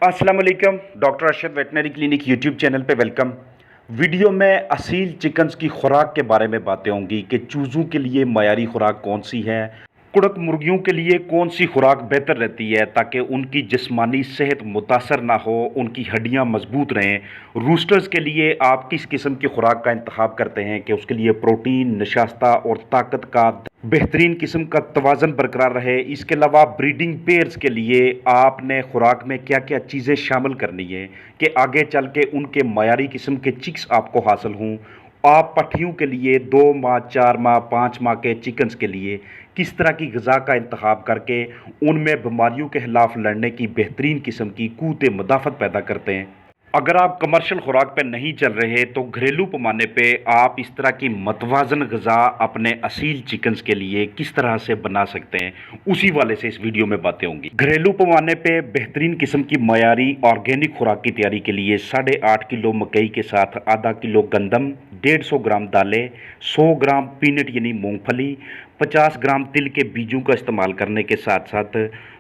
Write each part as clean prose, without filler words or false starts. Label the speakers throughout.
Speaker 1: अस्सलाम वालेकुम। Doctor Arshad veterinary clinic YouTube channel पे वेलकम। वीडियो में असील चिकन्स की खुराक के बारे में बातें होंगी कि चूज़ों के लिए मयारी खुराक कौन सी है, कुड़क मुर्गियों के लिए कौन सी खुराक बेहतर रहती है ताकि उनकी जिस्मानी सेहत मुतासर ना हो, उनकी हड्डियां मजबूत रहें। रूस्टर्स के लिए आप किस किस्म की खुराक का इंतखाब करते हैं कि उसके लिए प्रोटीन, नशास्ता और ताकत का बेहतरीन किस्म का तवाज़न बरकरार रहे। इसके अलावा ब्रीडिंग पेयर्स के लिए आपने खुराक में क्या क्या चीज़ें शामिल करनी है कि आगे चल के उनके मयारी किस्म के चिक्स आपको हासिल हों। आप पट्ठियों के लिए 2 माह, 4 माह, 5 माह के चिकन्स के लिए किस तरह की ग़िज़ा का इंतखाब करके उनमें बीमारियों के ख़िलाफ़ लड़ने की बेहतरीन किस्म की क़ुव्वत मुदाफ़त पैदा करते हैं। अगर आप कमर्शियल खुराक पे नहीं चल रहे तो घरेलू पैमाने पे आप इस तरह की मतवाजन ग़िज़ा अपने असील चिकन्स के लिए किस तरह से बना सकते हैं, उसी वाले से इस वीडियो में बातें होंगी। घरेलू पैमाने पे बेहतरीन किस्म की मयारी ऑर्गेनिक खुराक की तैयारी के लिए 8.5 किलो मकई के साथ आधा किलो गंदम, 150 ग्राम दालें, 100 ग्राम पीनट यानी मूंगफली, 50 ग्राम तिल के बीजों का इस्तेमाल करने के साथ साथ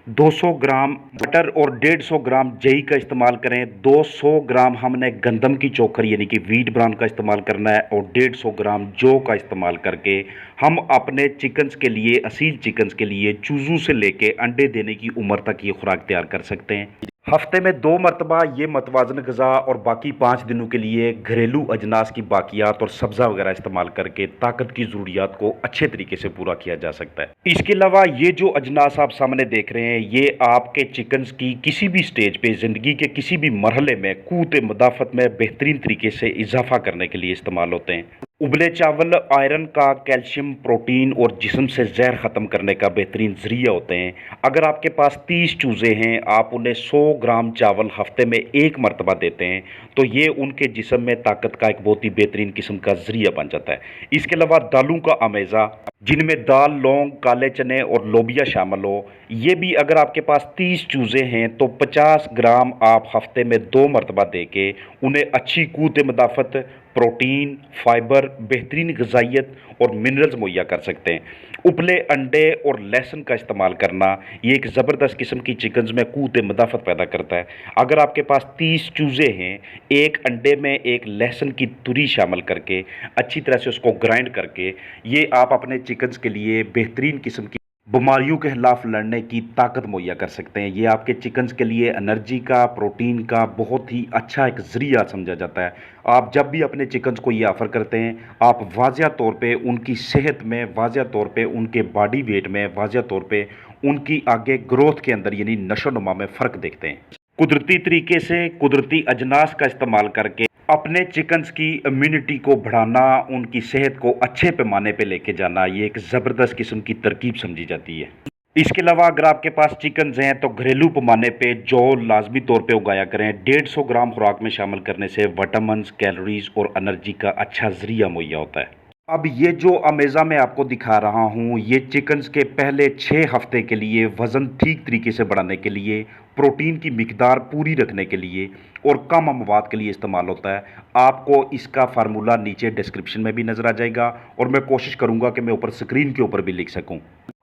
Speaker 1: 200 ग्राम मटर और 150 ग्राम जई का इस्तेमाल करें। 200 ग्राम हमने गंदम की चोखर यानी कि वीट ब्राउन का इस्तेमाल करना है और 150 ग्राम जौ का इस्तेमाल करके हम अपने चिकन्स के लिए, असील चिकन्स के लिए चूज़ों से लेके अंडे देने की उम्र तक ये खुराक तैयार कर सकते हैं। हफ्ते में 2 मरतबा ये मतवाजन ग़िज़ा और बाकी 5 दिनों के लिए घरेलू अजनास की बाकियात और सब्ज़ा वगैरह इस्तेमाल करके ताकत की ज़रूरियात को अच्छे तरीके से पूरा किया जा सकता है। इसके अलावा ये जो अजनास आप सामने देख रहे हैं, ये आपके चिकन्स की किसी भी स्टेज पे, ज़िंदगी के किसी भी मरहले में क़ुव्वत मुदाफ़त में बेहतरीन तरीके से इजाफ़ा करने के लिए इस्तेमाल होते हैं। उबले चावल आयरन का, कैल्शियम, प्रोटीन और जिस्म से जहर ख़त्म करने का बेहतरीन ज़रिया होते हैं। अगर आपके पास 30 चूज़े हैं, आप उन्हें 100 ग्राम चावल हफ्ते में 1 मरतबा देते हैं तो ये उनके जिस्म में ताकत का एक बहुत ही बेहतरीन किस्म का ज़रिया बन जाता है। इसके अलावा दालों का अमेज़ा, जिनमें दाल, लौंग, काले चने और लोबिया शामिल हो, ये भी अगर आपके पास 30 चूज़े हैं तो 50 ग्राम आप हफ्ते में 2 मरतबा दे के उन्हें अच्छी क़ुव्वत मुदाफ़त, प्रोटीन, फाइबर, बेहतरीन ग़िज़ाइयत और मिनरल्स मुहैया कर सकते हैं। उबले अंडे और लहसुन का इस्तेमाल करना ये एक ज़बरदस्त किस्म की चिकन्स में क़ुव्वत मुदाफ़त पैदा करता है। अगर आपके पास 30 चूज़े हैं, एक अंडे में एक लहसुन की तुरी शामिल करके अच्छी तरह से उसको ग्राइंड करके ये आप अपने चिकन्स के लिए बेहतरीन किस्म की बीमारियों के खिलाफ लड़ने की ताकत मुहैया कर सकते हैं। ये आपके चिकन्स के लिए एनर्जी का, प्रोटीन का बहुत ही अच्छा एक ज़रिया समझा जाता है। आप जब भी अपने चिकन्स को ये ऑफ़र करते हैं, आप वाज़िया तौर पे उनकी सेहत में, वाज़िया तौर पे उनके बॉडी वेट में, वाज़िया तौर पे उनकी आगे ग्रोथ के अंदर यानी नशो-नुमा में फ़र्क देखते हैं। कुदरती तरीके से, कुदरती अजनास का इस्तेमाल करके अपने चिकन्स की इम्यूनिटी को बढ़ाना, उनकी सेहत को अच्छे पैमाने पे लेके जाना, ये एक ज़बरदस्त किस्म की तरकीब समझी जाती है। इसके अलावा अगर आपके पास चिकन्स हैं तो घरेलू पैमाने पे जौ लाजमी तौर पे उगाया करें। 150 ग्राम खुराक में शामिल करने से विटामिन्स, कैलोरीज और एनर्जी का अच्छा ज़रिया मुहैया होता है। अब ये जो अमेज़ा मैं आपको दिखा रहा हूँ, ये चिकन्स के पहले 6 हफ्ते के लिए वज़न ठीक तरीके से बढ़ाने के लिए, प्रोटीन की मिकदार पूरी रखने के लिए और कम मवाद के लिए इस्तेमाल होता है। आपको इसका फार्मूला नीचे डिस्क्रिप्शन में भी नज़र आ जाएगा और मैं कोशिश करूँगा कि मैं ऊपर स्क्रीन के ऊपर भी लिख सकूँ।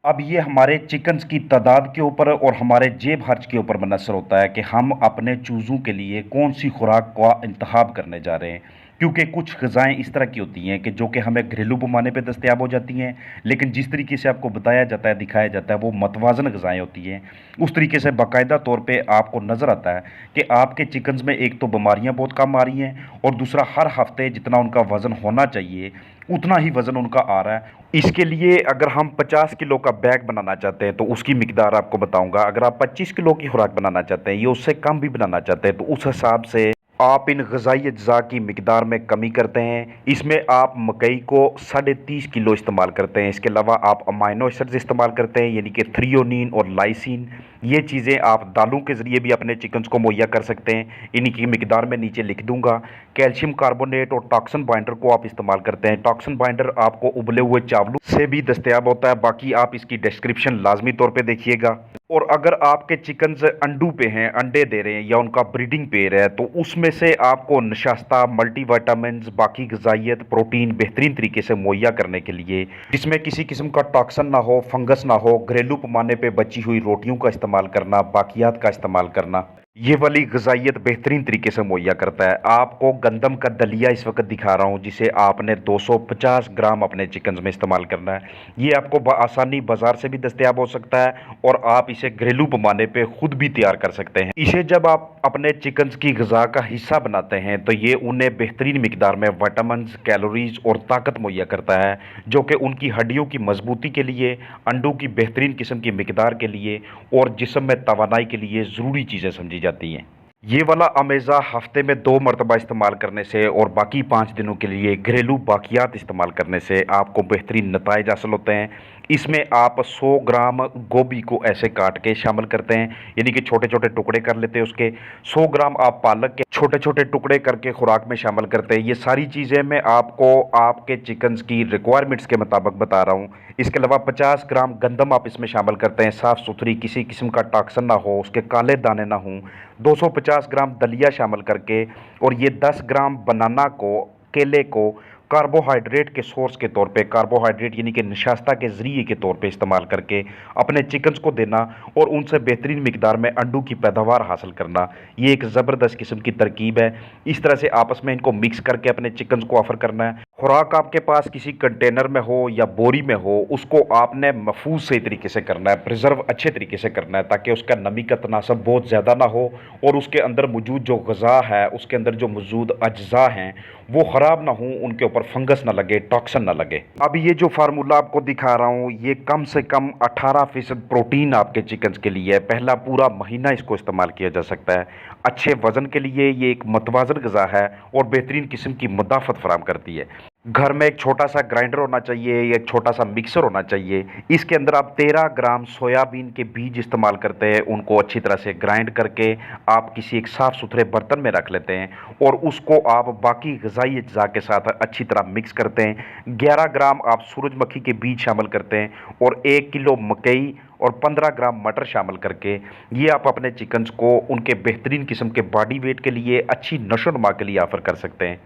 Speaker 1: अब ये हमारे चिकन्स की तादाद के ऊपर और हमारे जेब खर्च के ऊपर मुनहसर होता है कि हम अपने चूज़ों के लिए कौन सी खुराक का इंतखाब करने जा रहे हैं, क्योंकि कुछ ग़िज़ाएँ इस तरह की होती हैं कि जो कि हमें घरेलू पैमाने पे दस्तयाब हो जाती हैं, लेकिन जिस तरीके से आपको बताया जाता है, दिखाया जाता है, वो मतवाज़न ग़िज़ाएँ होती हैं। उस तरीके से बाकायदा तौर पे आपको नज़र आता है कि आपके चिकन्स में एक तो बीमारियाँ बहुत कम आ रही हैं और दूसरा हर हफ्ते जितना उनका वज़न होना चाहिए उतना ही वज़न उनका आ रहा है। इसके लिए अगर हम 50 किलो का बैग बनाना चाहते हैं तो उसकी मिकदार आपको बताऊंगा। अगर आप 25 किलो की खुराक बनाना चाहते हैं या उससे कम भी बनाना चाहते हैं तो उस हिसाब से आप इन ग़िज़ाई अज्जा की मिकदार में कमी करते हैं। इसमें आप मकई को 30.5 किलो इस्तेमाल करते हैं। इसके अलावा आप अमाइनो एसिड्स इस्तेमाल करते हैं यानी कि थ्रियोनिन और लाइसिन। ये चीज़ें आप दालों के ज़रिए भी अपने चिकन्स को मुहैया कर सकते हैं। इनकी मिकदार मैं नीचे लिख दूंगा। कैल्शियम कार्बोनेट और टॉक्सिन बाइंडर को आप इस्तेमाल करते हैं। टॉक्सिन बाइंडर आपको उबले हुए चावलों से भी दस्तयाब होता है, बाकी आप इसकी डिस्क्रिप्शन लाजमी तौर पे देखिएगा। और अगर आपके चिकन्स अंडों पे हैं, अंडे दे रहे हैं या उनका ब्रीडिंग पेयर है तो उसमें से आपको नशास्ता, मल्टीविटामिन्स, बाकी ग़िज़ाइयत, प्रोटीन बेहतरीन तरीके से मुहैया करने के लिए, जिसमें किसी किस्म का टॉक्सन ना हो, फंगस ना हो, घरेलू पैमाने पे बची हुई रोटियों का इस्तेमाल करना, बाकियात का इस्तेमाल करना, ये वाली ग़िज़ाइयत बेहतरीन तरीके से मुहैया करता है। आपको गंदम का दलिया इस वक़्त दिखा रहा हूँ, जिसे आपने 250 ग्राम अपने चिकन्स में इस्तेमाल करना है। ये आपको बआसानी बाज़ार से भी दस्तयाब हो सकता है और आप इसे घरेलू पैमाने पे खुद भी तैयार कर सकते हैं। इसे जब आप अपने चिकन्स की ग़िज़ा का हिस्सा बनाते हैं तो ये उन्हें बेहतरीन मिक़दार में विटामिन्स, कैलोरीज़ और ताकत मुहैया करता है, जो कि उनकी हड्डियों की मज़बूती के लिए, अंडों की बेहतरीन किस्म की मिक़दार के लिए और जिस्म में तवानाई के लिए ज़रूरी चीज़ें समझी जाती हैं। ये वाला अमेज़ा हफ्ते में 2 मरतबा इस्तेमाल करने से और बाकी 5 दिनों के लिए घरेलू बाक़ियात इस्तेमाल करने से आपको बेहतरीन नताइज हासिल होते हैं। इसमें आप 100 ग्राम गोभी को ऐसे काट के शामिल करते हैं, यानी कि छोटे-छोटे टुकड़े कर लेते हैं उसके। 100 ग्राम आप पालक के छोटे-छोटे टुकड़े करके खुराक में शामिल करते हैं। ये सारी चीज़ें मैं आपको आपके चिकन्स की रिक्वायरमेंट्स के मुताबिक बता रहा हूँ। इसके अलावा 50 ग्राम गंदम आप इसमें शामिल करते हैं, साफ़-सुथरी, किसी किस्म का टॉक्सिन ना हो, उसके काले दाने ना हों। 250 ग्राम दलिया शामिल करके और ये 10 ग्राम बनाना को, केले को कार्बोहाइड्रेट के सोर्स के तौर पे, कार्बोहाइड्रेट यानी कि नशास्ता के ज़रिए के तौर पे इस्तेमाल करके अपने चिकन्स को देना और उनसे बेहतरीन मिक़दार में अंडों की पैदावार हासिल करना, ये एक ज़बरदस्त किस्म की तरकीब है। इस तरह से आपस में इनको मिक्स करके अपने चिकन्स को ऑफ़र करना है। खुराक आपके पास किसी कंटेनर में हो या बोरी में हो, उसको आपने महफूज सही तरीके से करना है, प्रिजर्व अच्छे तरीके से करना है, ताकि उसका नमी का तनासब बहुत ज़्यादा ना हो और उसके अंदर मौजूद जो ग़िज़ा है, उसके अंदर जो मौजूद अज्जा हैं, वो ख़राब ना हों, उनके ऊपर फंगस ना लगे, टॉक्सिन ना लगे। अब ये जो फार्मूला आपको दिखा रहा हूँ, ये कम से कम 18% प्रोटीन आपके चिकन्स के लिए है। पहला पूरा महीना इसको इस्तेमाल किया जा सकता है। अच्छे वज़न के लिए ये एक मतवाज़न ग़िज़ा है और बेहतरीन किस्म की मुदाफ़त फ़राहम करती है। घर में एक छोटा सा ग्राइंडर होना चाहिए या एक छोटा सा मिक्सर होना चाहिए। इसके अंदर आप 13 ग्राम सोयाबीन के बीज इस्तेमाल करते हैं, उनको अच्छी तरह से ग्राइंड करके आप किसी एक साफ़ सुथरे बर्तन में रख लेते हैं और उसको आप बाकी ग़िज़ाई अज्जा के साथ अच्छी तरह मिक्स करते हैं। 11 ग्राम आप सूरजमुखी के बीज शामिल करते हैं और 1 किलो मकई और 15 ग्राम मटर शामिल करके ये आप अपने चिकन्स को उनके बेहतरीन किस्म के बॉडी वेट के लिए, अच्छी नशो-नुमा के लिए ऑफ़र कर सकते हैं।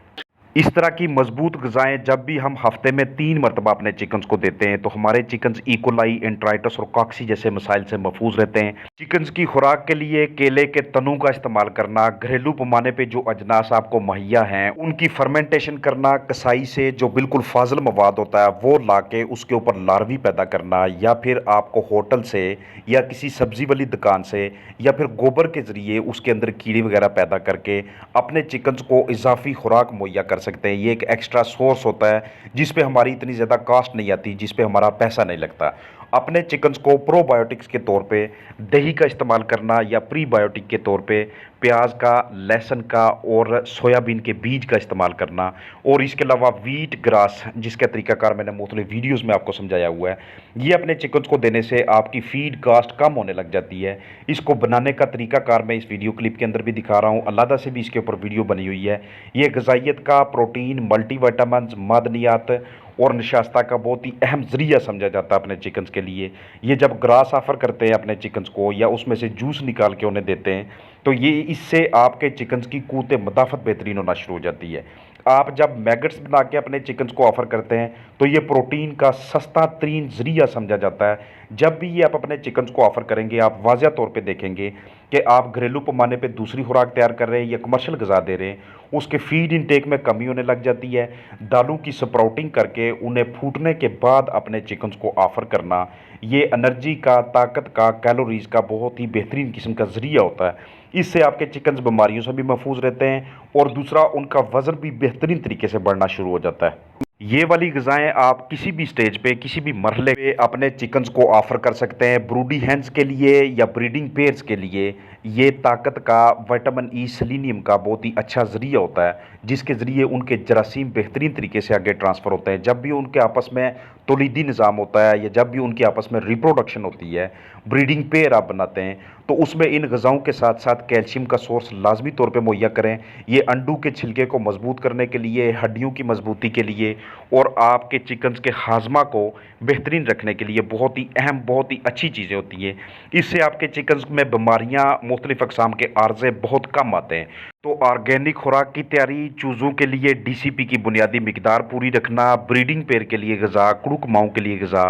Speaker 1: इस तरह की मजबूत ग़िज़ाएँ जब भी हम हफ्ते में 3 मरतबा अपने चिकन्स को देते हैं तो हमारे चिकन्स इकोलाई, एंट्राइटिस और कॉक्सी जैसे मसाइल से महफूज रहते हैं। चिकन्स की खुराक के लिए केले के तनों का इस्तेमाल करना, घरेलू पैमाने पे जो अजनास आपको मुहैया हैं उनकी फर्मेंटेशन करना, कसाई से जो बिल्कुल फाजिल मवाद होता है वो ला के उसके ऊपर लार्वी पैदा करना, या फिर आपको होटल से या किसी सब्ज़ी वाली दुकान से या फिर गोबर के ज़रिए उसके अंदर कीड़े वगैरह पैदा करके अपने चिकन्स को इजाफी खुराक मुहैया कर सकते हैं। ये एक एक्स्ट्रा सोर्स होता है जिस पे हमारी इतनी ज़्यादा कास्ट नहीं आती, जिस पे हमारा पैसा नहीं लगता। अपने चिकन्स को प्रोबायोटिक्स के तौर पे दही का इस्तेमाल करना या प्रीबायोटिक के तौर पे प्याज का, लहसुन का और सोयाबीन के बीज का इस्तेमाल करना, और इसके अलावा व्हीट ग्रास जिसका तरीकाकार मैंने मुख्तलिफ वीडियोज़ में आपको समझाया हुआ है, ये अपने चिकन्स को देने से आपकी फीड कास्ट कम होने लग जाती है। इसको बनाने का तरीकाकार मैं इस वीडियो क्लिप के अंदर भी दिखा रहा हूँ, अलहदा से भी इसके ऊपर वीडियो बनी हुई है। ये ग़िज़ाइयत का, प्रोटीन, मल्टीविटामिन्स, मादनियात और नशास्ता का बहुत ही अहम ज़रिया समझा जाता है अपने चिकन्स के लिए। ये जब ग्रास ऑफ़र करते हैं अपने चिकन्स को या उसमें से जूस निकाल के उन्हें देते हैं तो ये इससे आपके चिकन्स की क़ुव्वत मुदाफ़त बेहतरीन होना शुरू हो जाती है। आप जब मैगट्स बना के अपने चिकन्स को ऑफ़र करते हैं तो ये प्रोटीन का सस्ता तरीन ज़रिया समझा जाता है। जब भी ये आप अपने चिकन्स को ऑफ़र करेंगे, आप वाज़िया तौर पे देखेंगे कि आप घरेलू पैमाने पे दूसरी खुराक तैयार कर रहे हैं या कमर्शियल ग़िज़ा दे रहे हैं, उसके फ़ीड इनटेक में कमी होने लग जाती है। दालों की स्प्राउटिंग करके उन्हें फूटने के बाद अपने चिकन्स को ऑफ़र करना, ये एनर्जी का, ताकत का, कैलोरीज़ का बहुत ही बेहतरीन किस्म का ज़रिया होता है। इससे आपके चिकन्स बीमारियों से भी महफूज रहते हैं और दूसरा उनका वज़न भी बेहतरीन तरीके से बढ़ना शुरू हो जाता है। ये वाली ग़िज़ाएँ आप किसी भी स्टेज पे, किसी भी मरहले पे अपने चिकन्स को ऑफ़र कर सकते हैं। ब्रूडी हेन्स के लिए या ब्रीडिंग पेयर्स के लिए ये ताकत का, विटामिन ई, सेलेनियम का बहुत ही अच्छा ज़रिया होता है, जिसके ज़रिए उनके जरासीम बेहतरीन तरीके से आगे ट्रांसफ़र होते हैं। जब भी उनके आपस में तौलीदी निज़ाम होता है या जब भी उनकी आपस में रिप्रोडक्शन होती है, ब्रीडिंग पेयर आप बनाते हैं, तो उसमें इन ग़िज़ाओं के साथ साथ कैल्शियम का सोर्स लाजमी तौर पे मुहैया करें। ये अंडों के छिलके को मजबूत करने के लिए, हड्डियों की मजबूती के लिए और आपके चिकन्स के हाजमा को बेहतरीन रखने के लिए बहुत ही अहम, बहुत ही अच्छी चीज़ें होती हैं। इससे आपके चिकन्स में बीमारियाँ, मुख्तलिफ़ अक़साम के आर्ज़े बहुत कम आते हैं। तो ऑर्गेनिक खुराक की तैयारी, चूज़ों के लिए डीसीपी की बुनियादी मिकदार पूरी रखना, ब्रीडिंग पेयर के लिए ग़िज़ा, कुड़ुक माओं के लिए ग़िज़ा,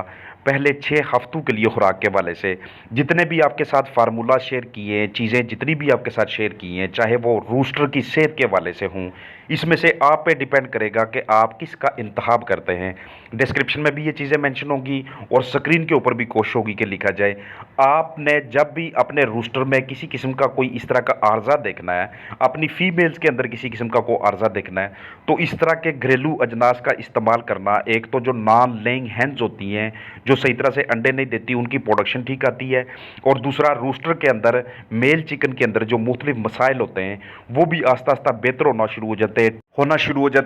Speaker 1: पहले 6 हफ्तों के लिए खुराक के हवाले से जितने भी आपके साथ फार्मूला शेयर किए हैं, चीज़ें जितनी भी आपके साथ शेयर की हैं, चाहे वो रूस्टर की सेहत के हवाले से हों, इसमें से आप पे डिपेंड करेगा कि आप किसका इंतखाब करते हैं। डिस्क्रिप्शन में भी ये चीज़ें मेंशन होंगी और स्क्रीन के ऊपर भी कोशिश होगी कि लिखा जाए। आपने जब भी अपने रूस्टर में किसी किस्म का कोई इस तरह का आर्जा देखना है, अपनी फीमेल्स के अंदर किसी किस्म का कोई आर्जा देखना है, तो इस तरह के घरेलू अजनास का इस्तेमाल करना। एक तो जो नॉन लेइंग हैंस होती हैं, जो सही तरह से अंडे नहीं देती, उनकी प्रोडक्शन ठीक आती है, और दूसरा रूस्टर के अंदर मेल चिकन के अंदर जो मुख्तलिफ मसाइल होते हैं वो भी आस्ता आस्ता बेहतर होना शुरू हो जाते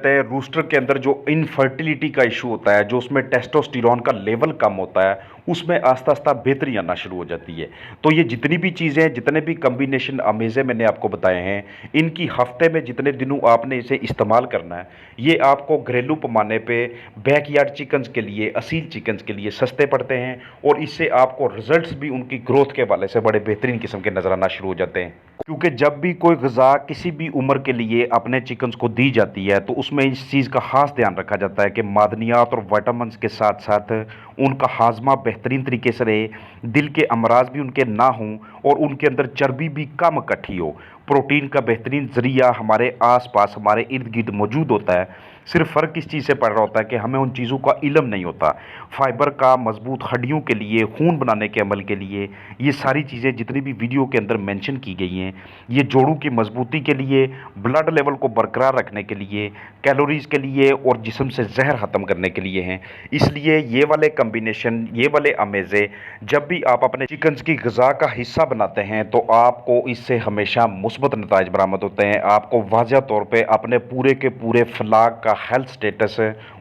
Speaker 1: हैं। रूस्टर के अंदर जो इनफर्टिलिटी का इशू होता है, जो उसमें टेस्टोस्टेरोन का लेवल कम होता है, उसमें आस्ता आस्ता बेहतरी आना शुरू हो जाती है। तो ये जितनी भी चीज़ें, जितने भी कम्बिनेशन अमेज़े मैंने आपको बताए हैं, इनकी हफ्ते में जितने दिनों आपने इसे इस्तेमाल करना है, ये आपको घरेलू पैमाने पे बैकयार्ड चिकन्स के लिए, असील चिकन्स के लिए सस्ते पड़ते हैं, और इससे आपको रिजल्ट्स भी उनकी ग्रोथ के हवाले से बड़े बेहतरीन किस्म के नज़र आना शुरू हो जाते हैं। क्योंकि जब भी कोई ग़िज़ा किसी भी उम्र के लिए अपने चिकन्स को दी जाती है, तो उसमें इस चीज़ का ख़ास ध्यान रखा जाता है कि मादनियात और विटामिन्स के साथ साथ उनका हाजमा बेहतरीन तरीके से रहे, दिल के अमराज भी उनके ना हों, और उनके अंदर चर्बी भी कम इकट्ठी हो। प्रोटीन का बेहतरीन ज़रिया हमारे आसपास, हमारे इर्द गिर्द मौजूद होता है। सिर्फ फ़र्क इस चीज़ से पड़ रहा होता है कि हमें उन चीज़ों का इल्म नहीं होता। फाइबर का मजबूत हड्डियों के लिए, खून बनाने के अमल के लिए, ये सारी चीज़ें जितनी भी वीडियो के अंदर मेंशन की गई हैं, ये जोड़ों की मजबूती के लिए, ब्लड लेवल को बरकरार रखने के लिए, कैलोरीज़ के लिए, और जिस्म से जहर ख़त्म करने के लिए हैं। इसलिए ये वाले कम्बिनेशन, ये वाले अमेज़े जब भी आप अपने चिकन्स की ग़िज़ा का हिस्सा बनाते हैं, तो आपको इससे हमेशा मुस्बत नताइज बरामद होते हैं। आपको वाज़ह तौर पे अपने पूरे के पूरे फलाग का हेल्थ स्टेटस,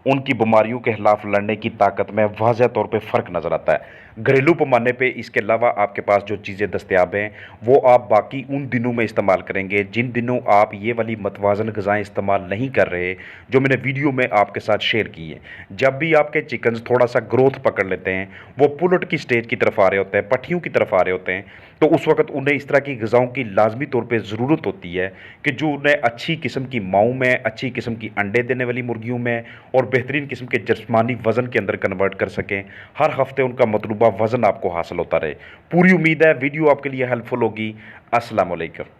Speaker 1: उनकी बीमारियों के खिलाफ लड़ने की ताकत में वाज़ह तौर पे फ़र्क नज़र आता है। घरेलू पैमाने पे इसके अलावा आपके पास जो चीज़ें दस्तयाब हैं, वो आप बाकी उन दिनों में इस्तेमाल करेंगे जिन दिनों आप ये वाली मतवाज़न ग़िज़ाएँ इस्तेमाल नहीं कर रहे, जो मैंने वीडियो में आपके साथ शेयर की है। जब भी आपके चिकन्स थोड़ा सा ग्रोथ पकड़ लेते हैं, वो पुलट की स्टेज की तरफ आ रहे होते हैं, पट्टियों की तरफ आ रहे होते हैं, तो उस वक्त उन्हें इस तरह की ग़िज़ाओं की लाजमी तौर पे ज़रूरत होती है कि जो उन्हें अच्छी किस्म की माँओं में, अच्छी किस्म की अंडे देने वाली मुर्गियों में, और बेहतरीन किस्म के जिस्मानी वज़न के अंदर कन्वर्ट कर सकें। हर हफ्ते उनका मतलूबा वज़न आपको हासिल होता रहे। पूरी उम्मीद है वीडियो आपके लिए हेल्पफुल होगी। अस्सलाम वालेकुम।